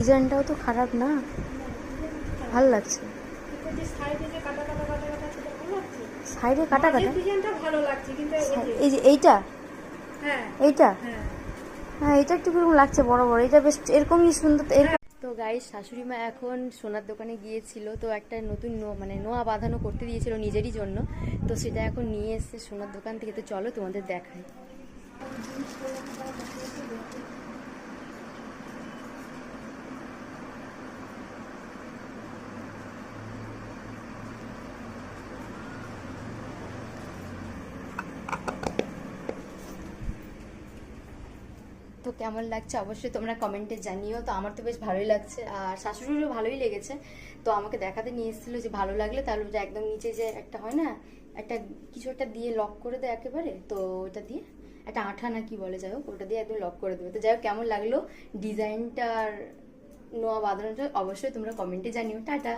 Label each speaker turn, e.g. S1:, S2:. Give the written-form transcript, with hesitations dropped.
S1: ডিজাইনটাও তো খারাপ না, ভালো লাগছে। সাইডে কাটা কাটা
S2: ভালো লাগছে, কিন্তু
S1: এই যে এইটা,
S2: হ্যাঁ
S1: এইটা,
S2: হ্যাঁ
S1: হ্যাঁ এটা একটু কিরকম লাগছে বড় বড়, এটা বেশ এরকমই সুন্দর তো এরকম। তো গাইস, শাশুড়ি মা এখন সোনার দোকানে গিয়েছিল, তো একটা নতুন মানে নোয়া বাঁধানো করতে দিয়েছিল নিজেরই জন্য, তো সেটা এখন নিয়ে এসছে সোনার দোকান থেকে। তো চলো তোমাদের দেখাই। তো কেমন লাগছে অবশ্যই তোমরা কমেন্টে জানিও। তো আমার তো বেশ ভালোই লাগছে, আর শাশুড়িরও ভালোই লেগেছে। তো আমাকে দেখাতে নিয়ে এসেছিলো যে ভালো লাগলে তাহলে যে একদম নিচে যে একটা হয় না, একটা কিছু একটা দিয়ে লক করে দেয় একেবারে, তো ওটা দিয়ে একটা আঠা না কি বলে, যাই হোক ওটা দিয়ে একদম লক করে দেবে। তো যাই হোক কেমন লাগলো ডিজাইনটার নোয়া বাঁধানোটা অবশ্যই তোমরা কমেন্টে জানিও। টাটা।